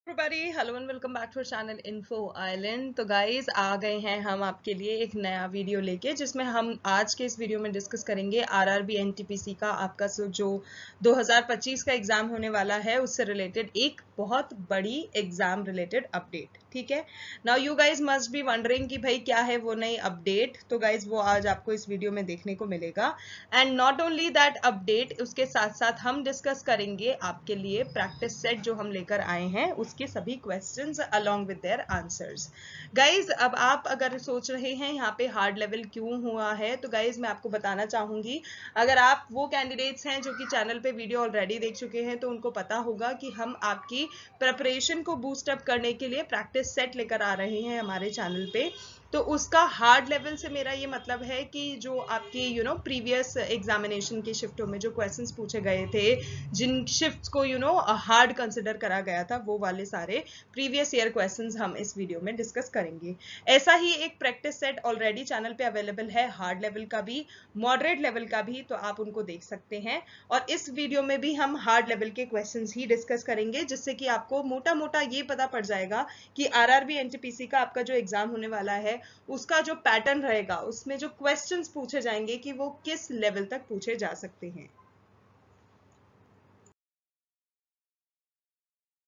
Everybody hello and welcome back to our channel info island. तो guys आ गए हैं हम आपके लिए एक नया वीडियो लेके, जिसमें हम आज के इस वीडियो में डिस्कस करेंगे आरआरबी एनटीपीसी का आपका जो 2025 का एग्जाम होने वाला है उससे रिलेटेड एक बहुत बड़ी एग्जाम रिलेटेड अपडेट। ठीक है, now you guys must be wondering कि भाई क्या है वो नई अपडेट। तो गाइज वो आज आपको इस वीडियो में देखने को मिलेगा। And not only that update, उसके साथ साथ हम डिस्कस करेंगे आपके लिए प्रैक्टिस सेट जो हम लेकर आए हैं उसके सभी questions along with their answers. Guys अब आप अगर सोच रहे हैं यहाँ पे हार्ड लेवल क्यों हुआ है, तो गाइज मैं आपको बताना चाहूंगी, अगर आप वो कैंडिडेट्स हैं जो कि चैनल पे वीडियो ऑलरेडी देख चुके हैं तो उनको पता होगा कि हम आपकी प्रिपरेशन को बूस्ट अप करने के लिए प्रैक्टिस सेट लेकर आ रहे हैं हमारे चैनल पे। तो उसका हार्ड लेवल से मेरा ये मतलब है कि जो आपकी प्रीवियस एग्जामिनेशन के शिफ्टों में जो क्वेश्चंस पूछे गए थे, जिन शिफ्ट्स को हार्ड कंसिडर करा गया था, वो वाले सारे प्रीवियस ईयर क्वेश्चंस हम इस वीडियो में डिस्कस करेंगे। ऐसा ही एक प्रैक्टिस सेट ऑलरेडी चैनल पे अवेलेबल है, हार्ड लेवल का भी, मॉडरेट लेवल का भी, तो आप उनको देख सकते हैं। और इस वीडियो में भी हम हार्ड लेवल के क्वेश्चंस ही डिस्कस करेंगे, जिससे कि आपको मोटा मोटा ये पता पड़ जाएगा कि आरआरबी एनटीपीसी का आपका जो एग्जाम होने वाला है उसका जो पैटर्न रहेगा, उसमें जो क्वेश्चंस पूछे जाएंगे कि वो किस लेवल तक पूछे जा सकते हैं।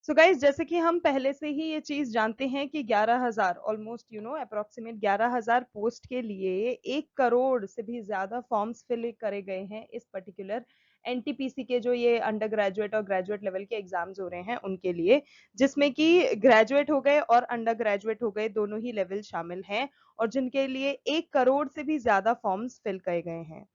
सो गाइज, जैसे कि हम पहले से ही ये चीज जानते हैं कि 11,000 ऑलमोस्ट अप्रोक्सीमेट 11,000 पोस्ट के लिए 1 करोड़ से भी ज्यादा फॉर्म्स फिल करे गए हैं इस पर्टिकुलर एनटीपीसी के जो ये अंडर ग्रेजुएट और ग्रेजुएट लेवल के एग्जाम्स हो रहे हैं उनके लिए, जिसमें कि ग्रेजुएट हो गए और अंडर ग्रेजुएट हो गए, दोनों ही लेवल शामिल हैं, और जिनके लिए 1 करोड़ से भी ज्यादा फॉर्म्स फिल करे गए हैं।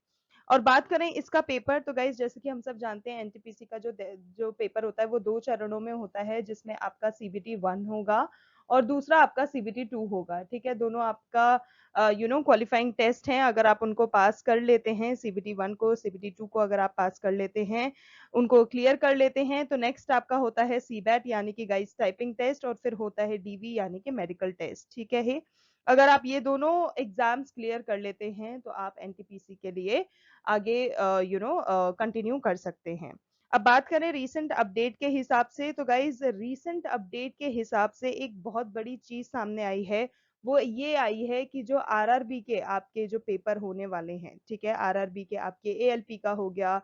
और बात करें इसका पेपर, तो गाइज जैसे कि हम सब जानते हैं एनटीपीसी का जो पेपर होता है वो 2 चरणों में होता है, जिसमें आपका सीबीटी 1 होगा और दूसरा आपका सीबीटी 2 होगा। ठीक है, दोनों आपका क्वालिफाइंग टेस्ट हैं। अगर आप उनको पास कर लेते हैं, सीबीटी 1 को, सीबीटी 2 को अगर आप पास कर लेते हैं, उनको क्लियर कर लेते हैं, तो नेक्स्ट आपका होता है सीबैट यानी कि गाइज टाइपिंग टेस्ट, और फिर होता है डीवी यानी कि मेडिकल टेस्ट। ठीक है, अगर आप ये दोनों एग्जाम्स क्लियर कर लेते हैं तो आप एनटीपीसी के लिए आगे कंटिन्यू कर सकते हैं। अब बात करें रीसेंट अपडेट के हिसाब से, तो गाइज रीसेंट अपडेट के हिसाब से एक बहुत बड़ी चीज सामने आई है। वो ये आई है कि जो आरआरबी के आपके जो पेपर होने वाले हैं, ठीक है, आरआरबी के आपके एएलपी का हो गया,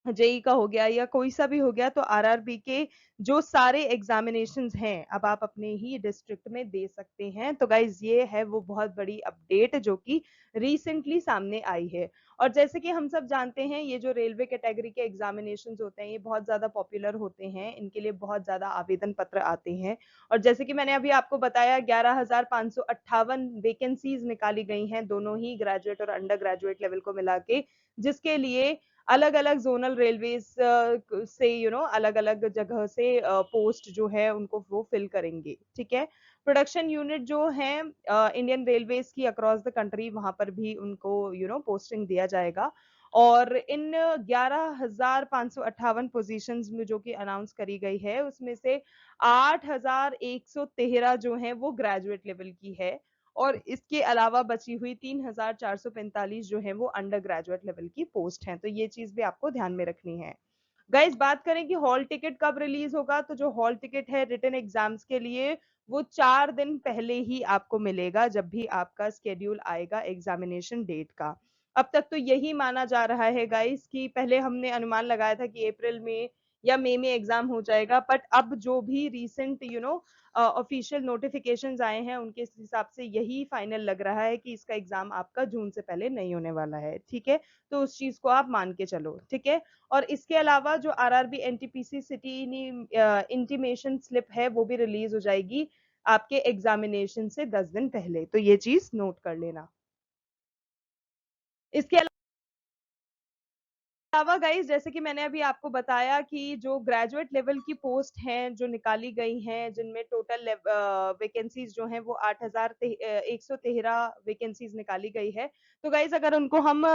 जेई का हो गया, या कोई सा भी हो गया, तो आरआरबी के जो सारे एग्जामिनेशंस हैं अब आप अपने ही डिस्ट्रिक्ट में दे सकते हैं। तो गाइज ये है वो बहुत बड़ी अपडेट जो कि रिसेंटली सामने आई है। और जैसे कि हम सब जानते हैं, ये जो रेलवे कैटेगरी के एग्जामिनेशंस होते हैं ये बहुत ज्यादा पॉपुलर होते हैं, इनके लिए बहुत ज्यादा आवेदन पत्र आते हैं। और जैसे कि मैंने अभी आपको बताया, 11,558 वैकेंसीज निकाली गई हैं, दोनों ही ग्रेजुएट और अंडर ग्रेजुएट लेवल को मिला के, जिसके लिए अलग अलग जोनल रेलवेज से अलग अलग जगह से पोस्ट जो है उनको वो फिल करेंगे। ठीक है, प्रोडक्शन यूनिट जो है इंडियन रेलवेज की अक्रॉस द कंट्री, वहां पर भी उनको पोस्टिंग दिया जाएगा। और इन 11,558 पोजीशंस में जो कि अनाउंस करी गई है, उसमें से 8,113 जो है वो ग्रेजुएट लेवल की है, और इसके अलावा बची हुई 3,445 जो है वो अंडर ग्रेजुएट लेवल की पोस्ट हैं। तो ये चीज भी आपको ध्यान में रखनी है। गाइज बात करें कि हॉल टिकट कब रिलीज होगा, तो जो हॉल टिकट है रिटन एग्जाम्स के लिए वो 4 दिन पहले ही आपको मिलेगा, जब भी आपका स्केड्यूल आएगा एग्जामिनेशन डेट का। अब तक तो यही माना जा रहा है गाइस कि पहले हमने अनुमान लगाया था कि अप्रैल में या मई में एग्जाम हो जाएगा, बट अब जो भी रिसेंट ऑफिशियल नोटिफिकेशंस आए हैं उनके हिसाब से यही फाइनल लग रहा है कि इसका एग्जाम आपका जून से पहले नहीं होने वाला है। ठीक है, तो उस चीज को आप मान के चलो। ठीक है, और इसके अलावा जो RRB NTPC city intimation slip है वो भी रिलीज हो जाएगी आपके एग्जामिनेशन से 10 दिन पहले, तो ये चीज नोट कर लेना। इसके अलावा गाइस, जैसे कि मैंने अभी आपको बताया कि जो ग्रेजुएट लेवल की पोस्ट हैं जो निकाली गई हैं, जिनमें टोटल वैकेंसीज जो हैं वो 8,113 वैकेंसीज निकाली गई है। तो गाइस अगर उनको हम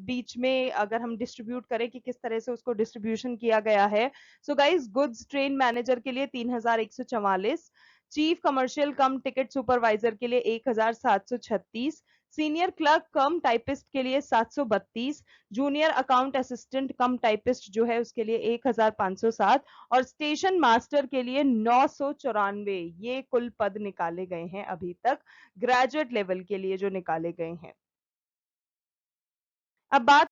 बीच में अगर हम डिस्ट्रीब्यूट करें कि किस तरह से उसको डिस्ट्रीब्यूशन किया गया है, so guys goods train manager के लिए 3,144, चीफ कमर्शियल कम टिकट सुपरवाइजर के लिए 1,736, सीनियर क्लर्क कम टाइपिस्ट के लिए 732, जूनियर अकाउंट असिस्टेंट कम टाइपिस्ट जो है उसके लिए 1507 और स्टेशन मास्टर के लिए 994 ये कुल पद निकाले गए हैं अभी तक ग्रेजुएट लेवल के लिए जो निकाले गए हैं। अब बात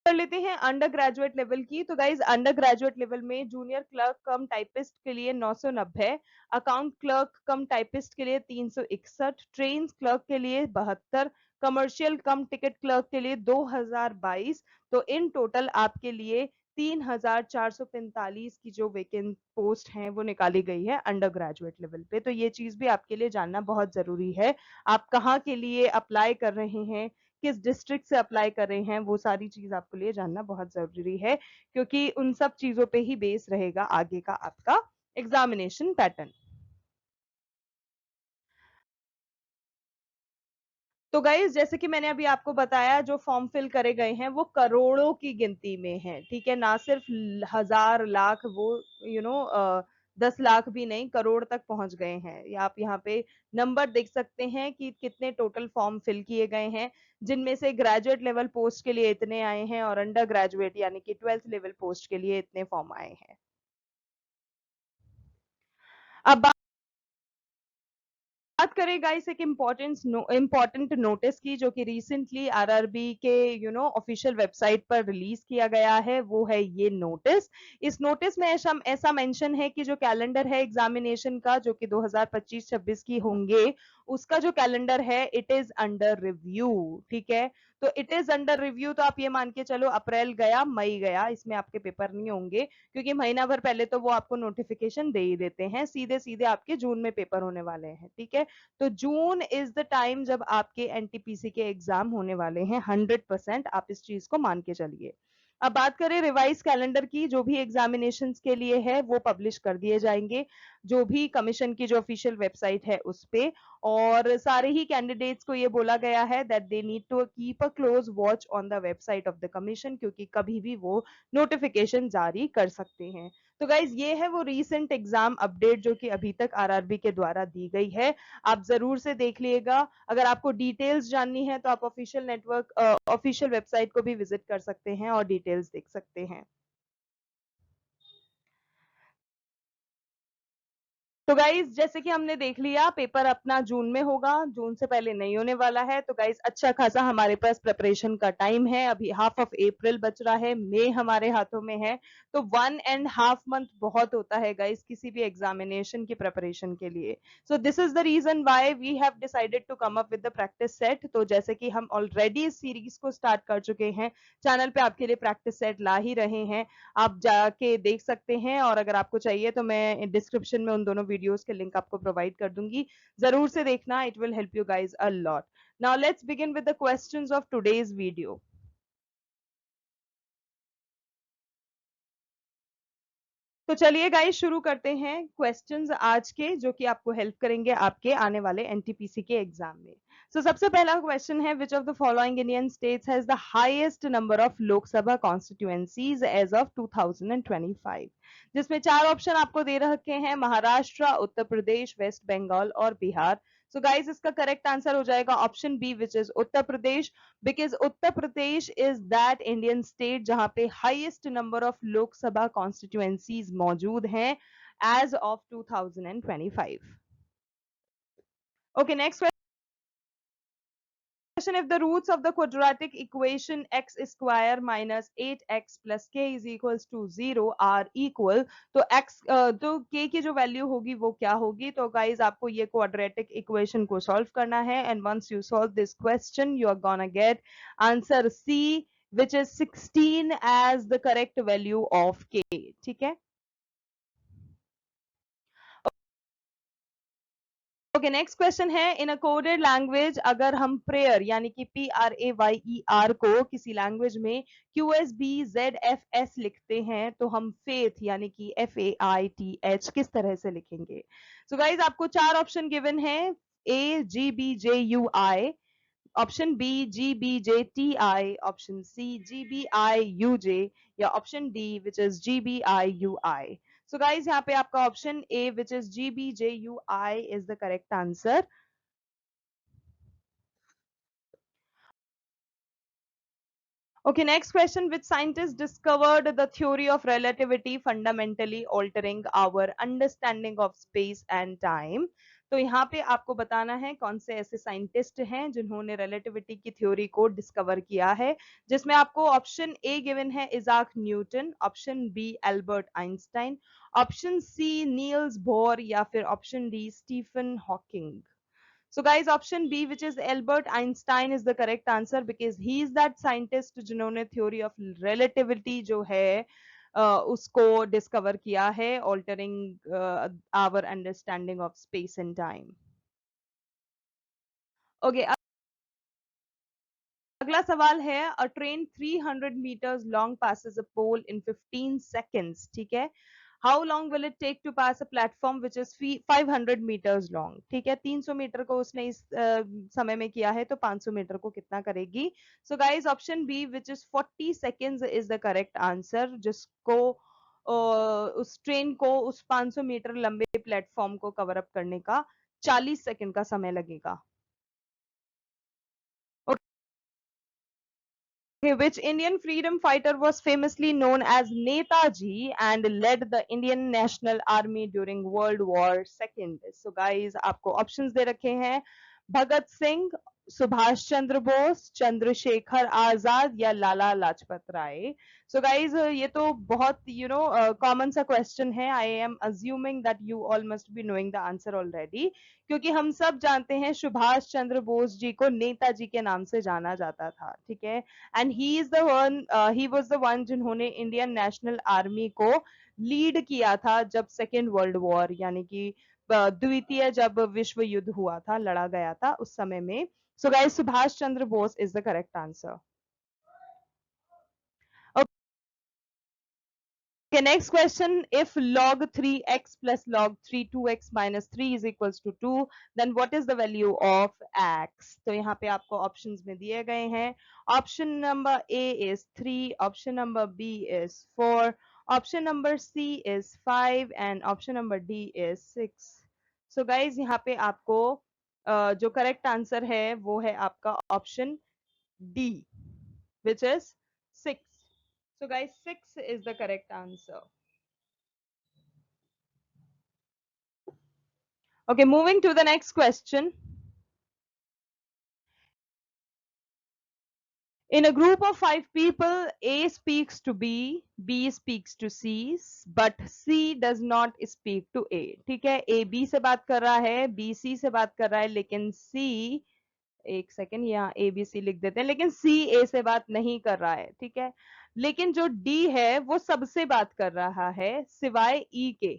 कर लेते हैं अंडर ग्रेजुएट लेवल की। तो गाइज अंडर ग्रेजुएट लेवल में जूनियर क्लर्क कम टाइपिस्ट के लिए 990, अकाउंट क्लर्क कम टाइपिस्ट के लिए 361, ट्रेन क्लर्क के लिए 72, कमर्शियल कम टिकट क्लर्क के लिए 2022। तो इन टोटल आपके लिए 3445 की जो वेकेंट पोस्ट हैं वो निकाली गई है अंडर ग्रेजुएट लेवल पे। तो ये चीज भी आपके लिए जानना बहुत जरूरी है। आप कहाँ के लिए अप्लाई कर रहे हैं, किस डिस्ट्रिक्ट से अप्लाई कर रहे हैं, वो सारी चीज आपके लिए जानना बहुत जरूरी है, क्योंकि उन सब चीजों पे ही बेस रहेगा आगे का आपका एग्जामिनेशन पैटर्न। तो गाइज जैसे कि मैंने अभी आपको बताया जो फॉर्म फिल करे गए हैं वो करोड़ों की गिनती में है, ठीक है, ना सिर्फ हजार लाख, वो 10 लाख भी नहीं, करोड़ तक पहुंच गए हैं। या आप यहाँ पे नंबर देख सकते हैं कि कितने टोटल फॉर्म फिल किए गए हैं, जिनमें से ग्रेजुएट लेवल पोस्ट के लिए इतने आए हैं और अंडर ग्रेजुएट यानी कि 12th लेवल पोस्ट के लिए इतने फॉर्म आए हैं। अब बात करें गाइस एक इम्पोर्टेंट नोटिस की, जो कि रिसेंटली आरआरबी के ऑफिशियल वेबसाइट पर रिलीज किया गया है, वो है ये नोटिस। इस नोटिस में ऐसा मेंशन है कि जो कैलेंडर है एग्जामिनेशन का जो कि 2025-26 की होंगे, उसका जो कैलेंडर है इट इज अंडर रिव्यू, ठीक है। तो इट इज अंडर रिव्यू, तो आप ये मान के चलो अप्रैल गया मई गया, इसमें आपके पेपर नहीं होंगे, क्योंकि महीना भर पहले तो वो आपको नोटिफिकेशन दे ही देते हैं, सीधे सीधे आपके जून में पेपर होने वाले हैं, ठीक है। तो जून इज द टाइम जब आपके एनटीपीसी के एग्जाम होने वाले हैं, 100% आप इस चीज को मान के चलिए। अब बात करें रिवाइज कैलेंडर की, जो भी एग्जामिनेशन के लिए है वो पब्लिश कर दिए जाएंगे, जो भी कमीशन की जो ऑफिशियल वेबसाइट है उस पे। और सारे ही कैंडिडेट्स को ये बोला गया है that they need to keep a close watch on the website of the commission, क्योंकि कभी भी वो नोटिफिकेशन जारी कर सकते हैं। तो गाइज ये है वो रीसेंट एग्जाम अपडेट जो कि अभी तक आरआरबी के द्वारा दी गई है, आप जरूर से देख लिएगा। अगर आपको डिटेल्स जाननी है तो आप ऑफिशियल वेबसाइट को भी विजिट कर सकते हैं और डिटेल्स देख सकते हैं। तो गाइज जैसे कि हमने देख लिया पेपर अपना जून में होगा, जून से पहले नहीं होने वाला है। तो गाइज अच्छा खासा हमारे पास प्रिपरेशन का टाइम है, अभी हाफ ऑफ अप्रैल बच रहा है, मई हमारे हाथों में है। तो 1.5 मंथ बहुत होता है गाइज किसी भी एग्जामिनेशन की प्रिपरेशन के लिए। So this is the reason why we have decided to come up with the practice set. तो जैसे कि हम ऑलरेडी इस सीरीज को स्टार्ट कर चुके हैं, चैनल पे आपके लिए प्रैक्टिस सेट ला ही रहे हैं, आप जाके देख सकते हैं। और अगर आपको चाहिए तो मैं डिस्क्रिप्शन में उन दोनों वीडियोस के लिंक आपको प्रोवाइड कर दूंगी, जरूर से देखना, it will help you guys a lot. Now let's begin with the questions of today's video. तो चलिए गाइस शुरू करते हैं क्वेश्चंस आज के, जो कि आपको हेल्प करेंगे आपके आने वाले एनटीपीसी के एग्जाम में। सो सबसे पहला क्वेश्चन है, which of the following Indian states has the highest number of Lok Sabha constituencies as of 2025, जिसमें चार ऑप्शन आपको दे रखे हैं, महाराष्ट्र, उत्तर प्रदेश, वेस्ट बंगाल और बिहार। सो गाइस इसका करेक्ट आंसर हो जाएगा option B, which is Uttar Pradesh, because Uttar Pradesh is that Indian state जहां पे highest number of Lok Sabha constituencies मौजूद हैं as of 2025। Okay next question, if the roots of the quadratic equation x square minus 8x plus k is equals to 0 are equal, तो x तो k की जो value होगी वो क्या होगी। तो गाइज आपको ये क्वाड्रेटिक इक्वेशन को सॉल्व करना है, and once you solve this question you are gonna get answer C, which is 16 as the correct value of k, ठीक है। ओके नेक्स्ट क्वेश्चन है, इन अ कोडेड लैंग्वेज अगर हम प्रेयर यानी कि PRAYER को किसी लैंग्वेज में QSBZFS लिखते हैं, तो हम फेथ यानी कि FAITH किस तरह से लिखेंगे। सो गाइज आपको चार ऑप्शन गिवन है, AGBJUI, option B GBJTI, option C GBIUJ, या option D which is GBIUI। So guys यहाँ पे आपका option A which is GBJUI is the correct answer. Okay, next question. Which scientist discovered the theory of relativity, fundamentally altering our understanding of space and time? तो यहाँ पे आपको बताना है कौन से ऐसे साइंटिस्ट हैं जिन्होंने रिलेटिविटी की थ्योरी को डिस्कवर किया है, जिसमें आपको ऑप्शन ए गिवन है Isaac Newton, option B Albert Einstein, option C Niels Bohr, या फिर option D Stephen Hawking. So guys, option B, which is Albert Einstein, is the correct answer because he is that scientist जिन्होंने theory of relativity जो है उसको discover किया है, altering our understanding of space and time. Okay, अगला सवाल है, अ train 300 meters long passes a pole in 15 seconds. ठीक है, how long will it take to pass a platform which is 500 meters long. ठीक है, 300 मीटर को उसने इस समय में किया है, तो 500 मीटर को कितना करेगी? So guys, option B which is 40 seconds is the correct answer, जिसको उस ट्रेन को उस 500 मीटर लंबे प्लेटफॉर्म को कवर अप करने का 40 सेकंड का समय लगेगा. Okay, which Indian freedom fighter was famously known as Netaji and led the Indian National Army during World War II? So guys, आपको options दे रखे हैं, भगत सिंह, सुभाष चंद्र बोस, चंद्रशेखर आजाद या लाला लाजपत राय. सो गाइज, ये तो बहुत कॉमन सा क्वेश्चन है. I am assuming that you all must be knowing the answer already, क्योंकि हम सब जानते हैं सुभाष चंद्र बोस जी को नेताजी के नाम से जाना जाता था. ठीक है, and he was the one जिन्होंने इंडियन नेशनल आर्मी को लीड किया था जब सेकेंड वर्ल्ड वॉर, यानी कि द्वितीय जब विश्व युद्ध हुआ था, लड़ा गया था उस समय में. So guys, Subhash Chandra Bose is the correct answer. Okay, next question. If log 3x plus log 3 2x minus 3 is equals to 2, then what is the value of x? तो यहाँ पे आपको options में दिए गए हैं. Option number A is 3, option number B is 4, option number C is 5 and option number D is 6. So guys, यहाँ पे आपको जो correct answer है वो है आपका option D, which is 6. So guys, 6 is the correct answer. Okay, moving to the next question. In a group of 5 people, A speaks to B speaks to C, but C does not speak to A. ठीक है, A B से बात कर रहा है, B C से बात कर रहा है, लेकिन C, एक सेकेंड, यहाँ A B C लिख देते हैं, लेकिन C A से बात नहीं कर रहा है. ठीक है, लेकिन जो D है वो सबसे बात कर रहा है सिवाय E के.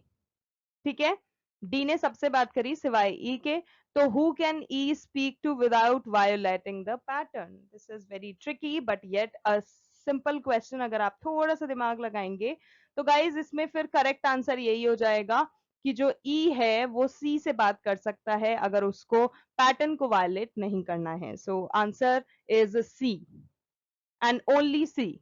ठीक है, डी ने सबसे बात करी सिवाय ई के, तो who can E speak to without violating the pattern? This is very tricky but yet a simple question. अगर आप थोड़ा सा दिमाग लगाएंगे तो गाइज इसमें फिर करेक्ट आंसर यही हो जाएगा कि जो ई है वो सी से बात कर सकता है अगर उसको पैटर्न को वायलेट नहीं करना है. So answer is C and only C.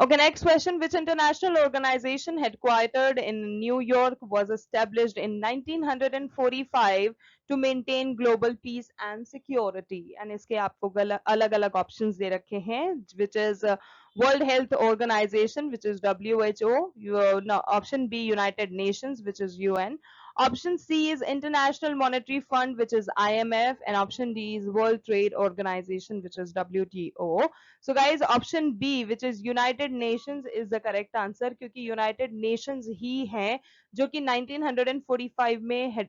Okay, next question. Which international organization headquartered in New York was established in 1945 to maintain global peace and security? And इसके आपको अलग-अलग options दे रखे हैं, which is World Health Organization, which is WHO, option B, United Nations, which is UN, option C is International Monetary Fund, which is IMF, and option D is World Trade Organization, which is WTO. So guys, option B, which is United Nations, is the correct answer, क्योंकि United Nations ही है जो कि 1945 में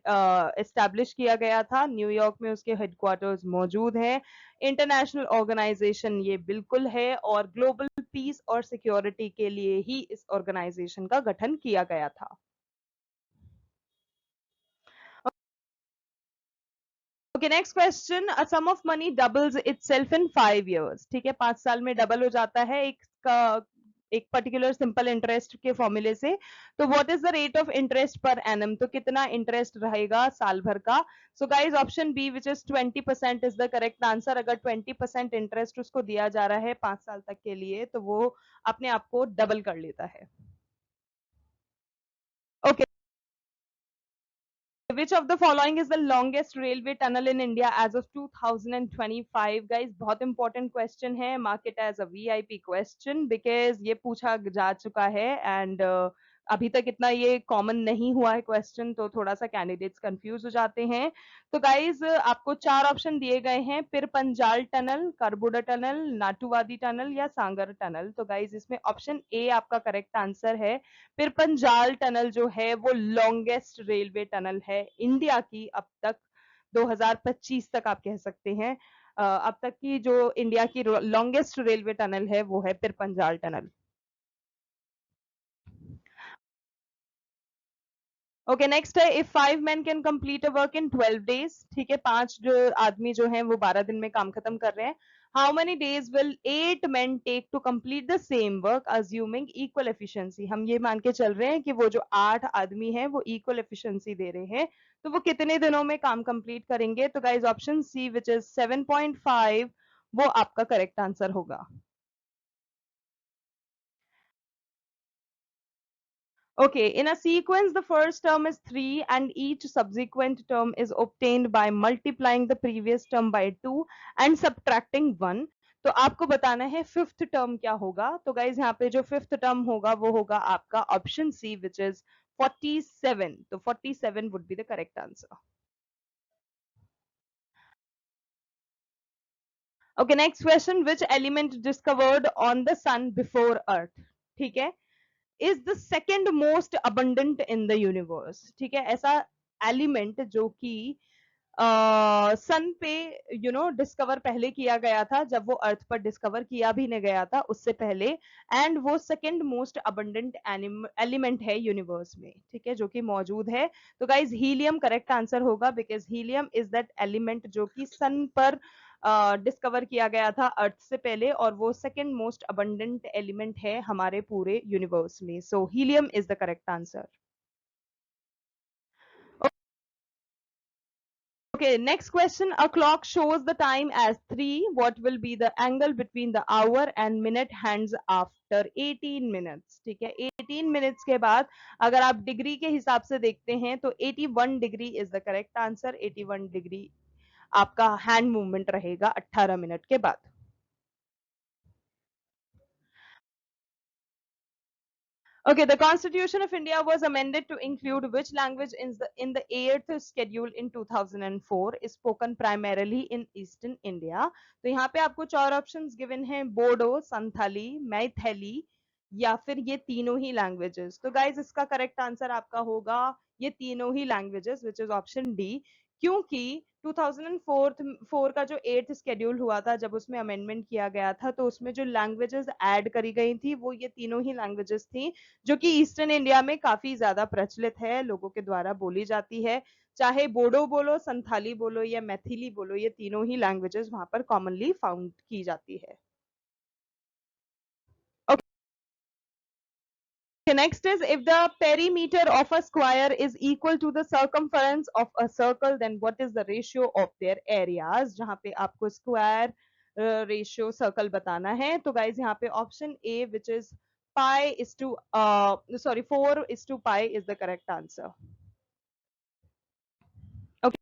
establish किया गया था. New York में उसके headquarters मौजूद है. इंटरनेशनल ऑर्गेनाइजेशन ये बिल्कुल है, और ग्लोबल पीस और सिक्योरिटी के लिए ही इस ऑर्गेनाइजेशन का गठन किया गया था. Okay, next question. A sum of money doubles itself in 5 years. ठीक है, 5 साल में डबल हो जाता है एक पर्टिकुलर सिंपल इंटरेस्ट के फॉर्मूले से. तो what is the rate of interest per annum? तो कितना इंटरेस्ट रहेगा साल भर का? So guys, option B which is 20% is the correct answer. अगर 20% इंटरेस्ट उसको दिया जा रहा है 5 साल तक के लिए, तो वो अपने आप को डबल कर लेता है. Okay, which of the following is the longest railway tunnel in India as of 2025? Guys, बहुत important question है, mark it as a VIP question because ये पूछा जा चुका है and अभी तक इतना ये कॉमन नहीं हुआ है क्वेश्चन, तो थोड़ा सा कैंडिडेट्स कंफ्यूज हो जाते हैं। तो गाइज आपको चार ऑप्शन दिए गए हैं, पिरपंजाल टनल, करबुडा टनल, नाटुवादी टनल या सांगर टनल। तो गाइज इसमें ऑप्शन ए आपका करेक्ट आंसर है। पिरपंजाल टनल जो है वो लॉन्गेस्ट रेलवे टनल है इंडिया की अब तक, 2025 तक आप कह सकते हैं। अब तक की जो इंडिया की लॉन्गेस्ट रेलवे टनल है वो है पिरपंजाल टनल। ओके नेक्स्ट है, if 5 men can complete a work in 12 days, ठीक है, 5 जो आदमी जो हैं वो 12 दिन में काम खत्म कर रहे हैं, how many days will 8 men take to complete the same work assuming equal efficiency. हम ये मान के चल रहे हैं कि वो जो 8 आदमी हैं वो इक्वल एफिशिएंसी दे रहे हैं, तो वो कितने दिनों में काम कंप्लीट करेंगे? तो guys option C which is 7.5 वो आपका करेक्ट आंसर होगा। Okay, in a sequence, the first term is 3 and each subsequent term is obtained by multiplying the previous term by 2 and subtracting 1. तो आपको बताना है फिफ्थ टर्म क्या होगा। तो गाइज यहाँ पे जो फिफ्थ टर्म होगा वो होगा आपका ऑप्शन सी विच इज 47। तो 47 would be the correct answer. Okay next question, which element discovered on the sun before earth, ठीक है, is the second most abundant in the universe. ठीक है, ऐसा एलिमेंट जो कि सन पे डिस्कवर पहले किया गया था, जब वो अर्थ पर डिस्कवर किया भी नहीं गया था उससे पहले, एंड वो सेकेंड मोस्ट अबंडेंट एलिमेंट है यूनिवर्स में, ठीक है, जो कि मौजूद है। तो गाइज हीलियम करेक्ट आंसर होगा because helium is that element जो कि सन पर डिस्कवर किया गया था अर्थ से पहले, और वो सेकेंड मोस्ट अबंडेंट एलिमेंट है हमारे पूरे यूनिवर्स में। So helium is the correct answer. Okay, next question. A clock shows the time as 3. What will be the angle between the hour and minute hands after 18 minutes? ठीक है, 18 minutes के बाद अगर आप डिग्री के हिसाब से देखते हैं तो 81 degree is the correct answer. 81 degree आपका हैंड मूवमेंट रहेगा 18 मिनट के बाद। Okay, the Constitution of India was amended to include which language in the 8th schedule in 2004 is spoken primarily in Eastern India? तो यहाँ पे आपको चार options given हैं, बोडो, संथाली, मैथिली या फिर ये तीनों ही लैंग्वेजेस। तो गाइज इसका करेक्ट आंसर आपका होगा ये तीनों ही languages which is option D, क्योंकि 2004 का जो 8th शेड्यूल हुआ था, जब उसमें अमेंडमेंट किया गया था, तो उसमें जो लैंग्वेजेस ऐड करी गई थी वो ये तीनों ही लैंग्वेजेस थी जो कि ईस्टर्न इंडिया में काफी ज्यादा प्रचलित है, लोगों के द्वारा बोली जाती है। चाहे बोडो बोलो, संथाली बोलो या मैथिली बोलो, ये तीनों ही लैंग्वेजेस वहां पर कॉमनली फाउंड की जाती है। Okay, next is, if the perimeter of a square is equal to the circumference of a circle, then what is the ratio of their areas? जहां पे आपको स्क्वायर रेशियो सर्कल बताना है। तो गाइज यहाँ पे option A which is pi is to 4 is to pi is the correct answer. Okay,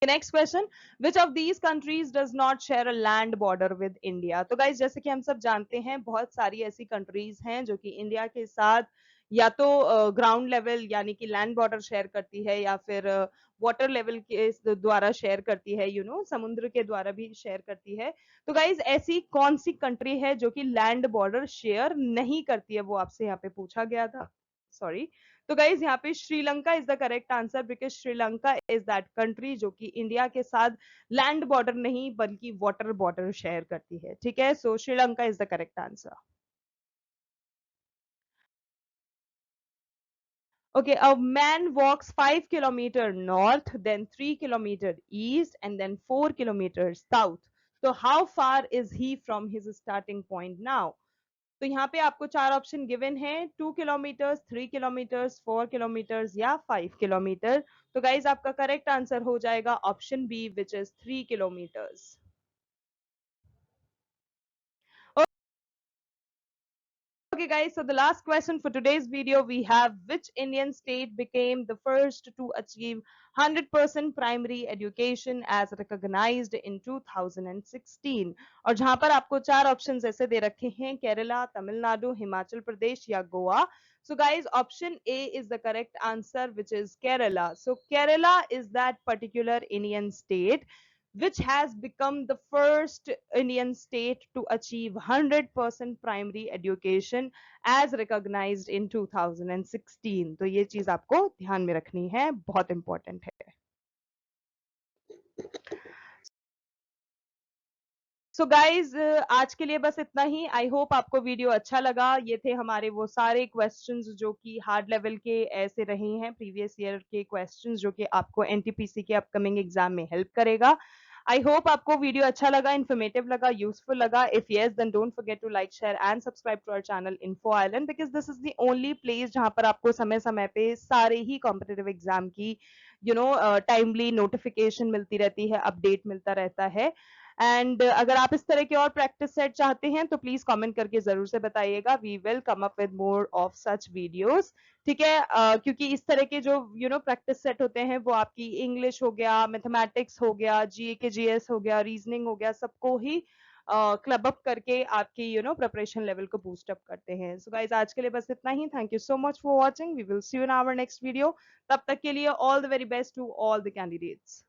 next question, which of these countries does not share a land border with India? तो guys जैसे कि हम सब जानते हैं बहुत सारी ऐसी कंट्रीज हैं जो कि इंडिया के साथ या तो ग्राउंड लेवल यानी कि लैंड बॉर्डर शेयर करती है या फिर वाटर लेवल के द्वारा शेयर करती है, समुद्र के द्वारा भी शेयर करती है। तो गाइज ऐसी कौन सी कंट्री है जो कि लैंड बॉर्डर शेयर नहीं करती है, वो आपसे यहाँ पे पूछा गया था। सॉरी, तो गाइज यहाँ पे Sri Lanka is the correct answer because Sri Lanka is that country जो कि इंडिया के साथ लैंड बॉर्डर नहीं बल्कि वाटर बॉर्डर शेयर करती है। ठीक है, so Sri Lanka is the correct answer. Okay, a man walks 5 kilometers north, then 3 kilometers east, and then 4 kilometers south. So how far is he from his starting point now? तो यहाँ पे आपको चार option given है, 2 किलोमीटर्स, 3 किलोमीटर्स, 4 किलोमीटर्स या 5 kilometre. तो guys आपका correct answer हो जाएगा option B which is 3 kilometers. Okay guys, so the last question for today's video we have, which Indian state became the first to achieve 100% primary education as recognized in 2016? और जहां पर आपको 4 options ऐसे दे रखे हैं, केरला, तमिलनाडु, हिमाचल प्रदेश या Goa. So guys, option A is the correct answer, which is Kerala. So Kerala is that particular Indian state which has become the first Indian state to achieve 100% primary education as recognized in 2016. तो ये चीज आपको ध्यान में रखनी है, बहुत important है. सो गाइज आज के लिए बस इतना ही. आई होप आपको वीडियो अच्छा लगा. ये थे हमारे वो सारे क्वेश्चंस जो कि हार्ड लेवल के ऐसे रहे हैं, प्रीवियस ईयर के क्वेश्चंस जो कि आपको एनटीपीसी के अपकमिंग एग्जाम में हेल्प करेगा. आई होप आपको वीडियो अच्छा लगा, इन्फॉर्मेटिव लगा, यूजफुल लगा. If yes then don't forget to like, share and subscribe to our channel info island, because this is the only place जहां पर आपको समय समय पे सारे ही कॉम्पिटिटिव एग्जाम की टाइमली नोटिफिकेशन मिलती रहती है, अपडेट मिलता रहता है. एंड अगर आप इस तरह के और प्रैक्टिस सेट चाहते हैं तो प्लीज कमेंट करके जरूर से बताइएगा. We will come up with more of such videos. ठीक है, क्योंकि इस तरह के जो प्रैक्टिस सेट होते हैं वो आपकी इंग्लिश हो गया, मैथमेटिक्स हो गया, जीए के जीएस हो गया, रीजनिंग हो गया, सबको ही क्लब अप करके आपकी प्रिपरेशन लेवल को बूस्ट अप करते हैं. सो गाइज आज के लिए बस इतना ही. Thank you so much for watching. We will see you in our next video. तब तक के लिए all the very best to all the candidates.